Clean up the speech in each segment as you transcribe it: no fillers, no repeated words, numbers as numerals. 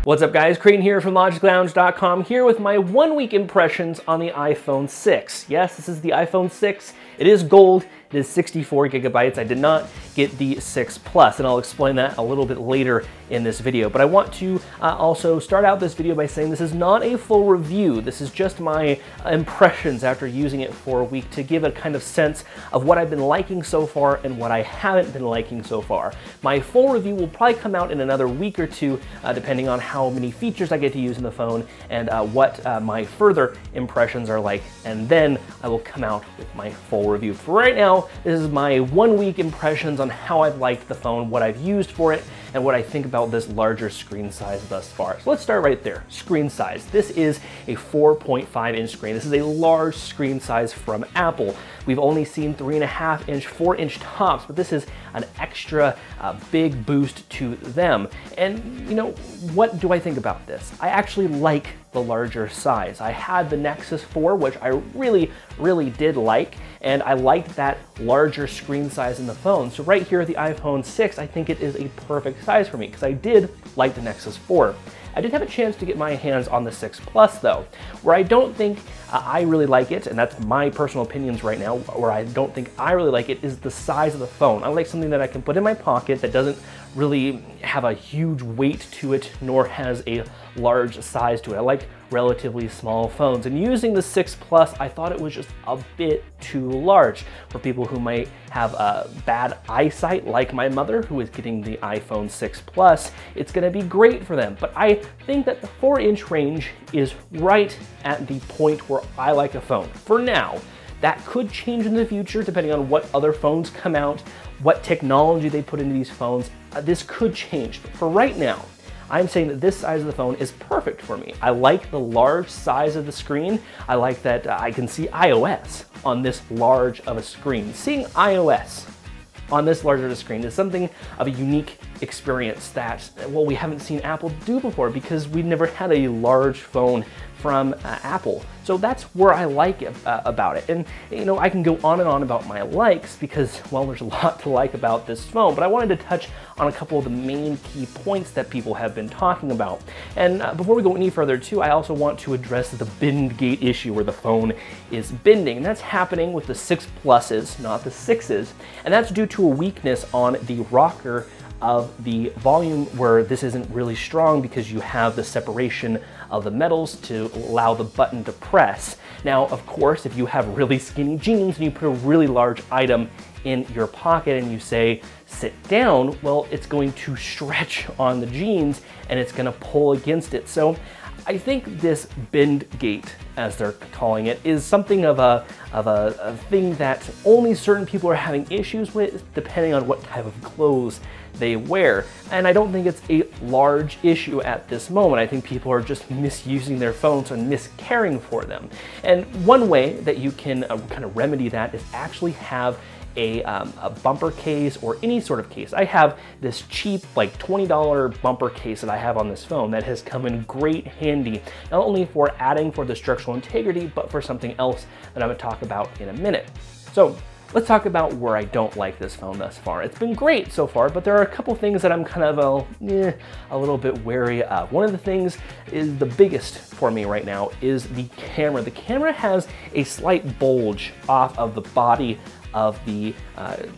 What's up guys, Creighton here from LogicLounge.com, here with my 1 week impressions on the iPhone 6. Yes, this is the iPhone 6. It is gold. It is 64 gigabytes. I did not get the 6 Plus, and I'll explain that a little bit later in this video. But I want to also start out this video by saying this is not a full review. This is just my impressions after using it for a week to give a kind of sense of what I've been liking so far and what I haven't been liking so far. My full review will probably come out in another week or two, depending on how many features I get to use in the phone and what my further impressions are like, and then I will come out with my full review. For right now, this is my 1 week impressions on how I've liked the phone, what I've used for it, and what I think about this larger screen size thus far. So let's start right there. Screen size. This is a 4.5 inch screen. This is a large screen size from Apple. We've only seen 3.5 inch, 4 inch tops, but this is an extra big boost to them. And you know, what do I think about this? I actually like the larger size. I had the Nexus 4, which I really did like, and I liked that larger screen size in the phone. So right here, the iPhone 6, I think it is a perfect size for me because I did like the Nexus 4. I did have a chance to get my hands on the 6 Plus though, where I don't think I really like it, and that's my personal opinions right now, where I don't think I really like it is the size of the phone. I like something that I can put in my pocket that doesn't really have a huge weight to it, nor has a large size to it. I like relatively small phones, and using the 6 Plus, I thought it was just a bit too large for people who might have bad eyesight, like my mother, who is getting the iPhone 6 Plus. It's gonna be great for them, but I think that the 4 inch range is right at the point where I like a phone. For now, that could change in the future depending on what other phones come out, what technology they put into these phones. This could change, but for right now, I'm saying that this size of the phone is perfect for me. I like the large size of the screen. I like that I can see iOS on this large of a screen. Seeing iOS on this larger of a screen is something of a unique experience that, well, we haven't seen Apple do before because we've never had a large phone from Apple. So that's where I like it, about it. And you know, I can go on and on about my likes because, well, there's a lot to like about this phone, but I wanted to touch on a couple of the main key points that people have been talking about. And before we go any further too, I also want to address the bend gate issue where the phone is bending. And that's happening with the 6 Pluses, not the 6s. And that's due to a weakness on the rocker of the volume, where this isn't really strong because you have the separation of the metals to allow the button to press. Now, of course, if you have really skinny jeans and you put a really large item in your pocket and you say, sit down, well, it's going to stretch on the jeans and it's gonna pull against it. So I think this bend gate, as they're calling it, is something of a thing that only certain people are having issues with, depending on what type of clothes they wear. And I don't think it's a large issue at this moment. I think people are just misusing their phones and miscaring for them. And one way that you can kind of remedy that is actually have a bumper case or any sort of case. I have this cheap, like $20 bumper case that I have on this phone that has come in great handy, not only for adding for the structural integrity, but for something else that I'm gonna talk about in a minute. So let's talk about where I don't like this phone thus far. It's been great so far, but there are a couple things that I'm kind of a little bit wary of. One of the things is the biggest for me right now is the camera. The camera has a slight bulge off of the body of the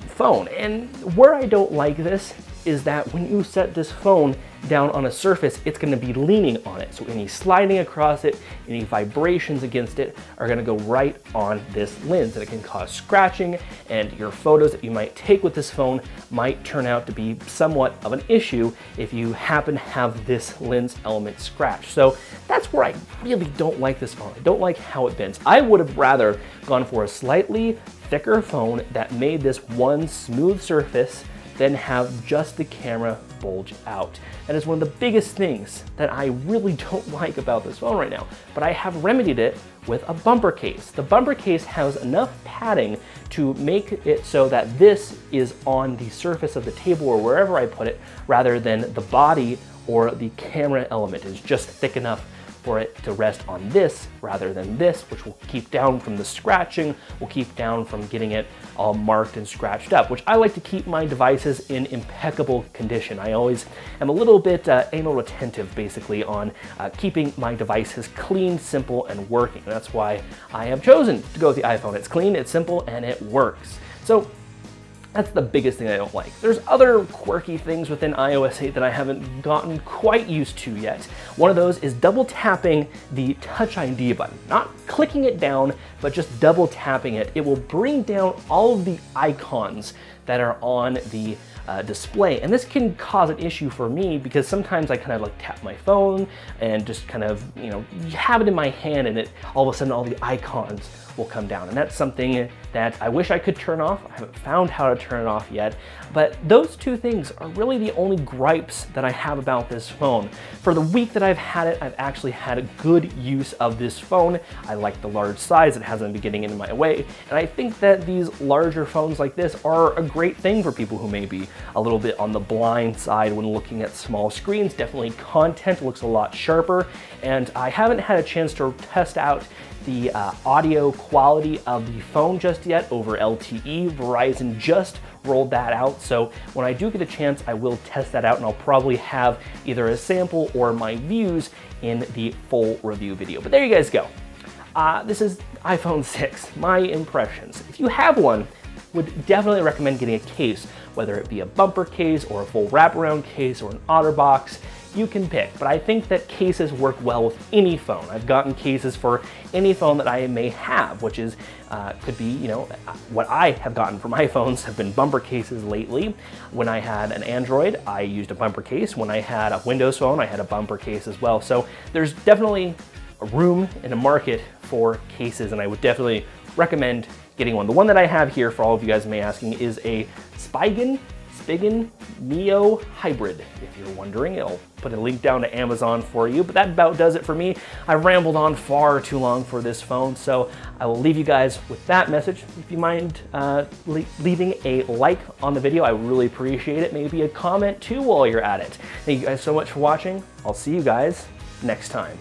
phone. And where I don't like this is that when you set this phone down on a surface, it's gonna be leaning on it. So any sliding across it, any vibrations against it are gonna go right on this lens, and it can cause scratching, and your photos that you might take with this phone might turn out to be somewhat of an issue if you happen to have this lens element scratched. So that's where I really don't like this phone. I don't like how it bends. I would have rather gone for a slightly thicker phone that made this one smooth surface than have just the camera bulge out. That is one of the biggest things that I really don't like about this phone right now, but I have remedied it with a bumper case. The bumper case has enough padding to make it so that this is on the surface of the table or wherever I put it, rather than the body or the camera element is just thick enough for it to rest on this rather than this, which will keep down from the scratching, will keep down from getting it all marked and scratched up, which I like to keep my devices in impeccable condition. I always am a little bit anal retentive, basically, on keeping my devices clean, simple, and working. And that's why I have chosen to go with the iPhone. It's clean, it's simple, and it works. So that's the biggest thing I don't like. There's other quirky things within iOS 8 that I haven't gotten quite used to yet. One of those is double tapping the Touch ID button. Not clicking it down, but just double tapping it. It will bring down all of the icons that are on the display. And this can cause an issue for me because sometimes I kind of like tap my phone and just kind of, you know, have it in my hand, and all of a sudden all the icons will come down. And that's something that I wish I could turn off. I haven't found how to turn it off yet, but those two things are really the only gripes that I have about this phone. For the week that I've had it, I've actually had a good use of this phone. I like the large size. It hasn't been getting in my way. And I think that these larger phones like this are a great thing for people who may be a little bit on the blind side when looking at small screens. Definitely content looks a lot sharper, and I haven't had a chance to test out the audio quality of the phone just yet over LTE. Verizon just rolled that out, so when I do get a chance, I will test that out, and I'll probably have either a sample or my views in the full review video. But there you guys go. This is iPhone 6, my impressions. If you have one, would definitely recommend getting a case, whether it be a bumper case or a full wraparound case or an OtterBox. You can pick, but I think that cases work well with any phone. I've gotten cases for any phone that I may have, which is could be, you know, what I have gotten for my phones have been bumper cases lately. When I had an Android, I used a bumper case. When I had a Windows phone, I had a bumper case as well. So there's definitely a room in a market for cases, and I would definitely recommend getting one. The one that I have here, for all of you guys may asking, is a Spigen Neo Hybrid, if you're wondering. I'll put a link down to Amazon for you, but that about does it for me. I rambled on far too long for this phone, so I will leave you guys with that message. If you mind leaving a like on the video, I really appreciate it. Maybe a comment too while you're at it. Thank you guys so much for watching. I'll see you guys next time.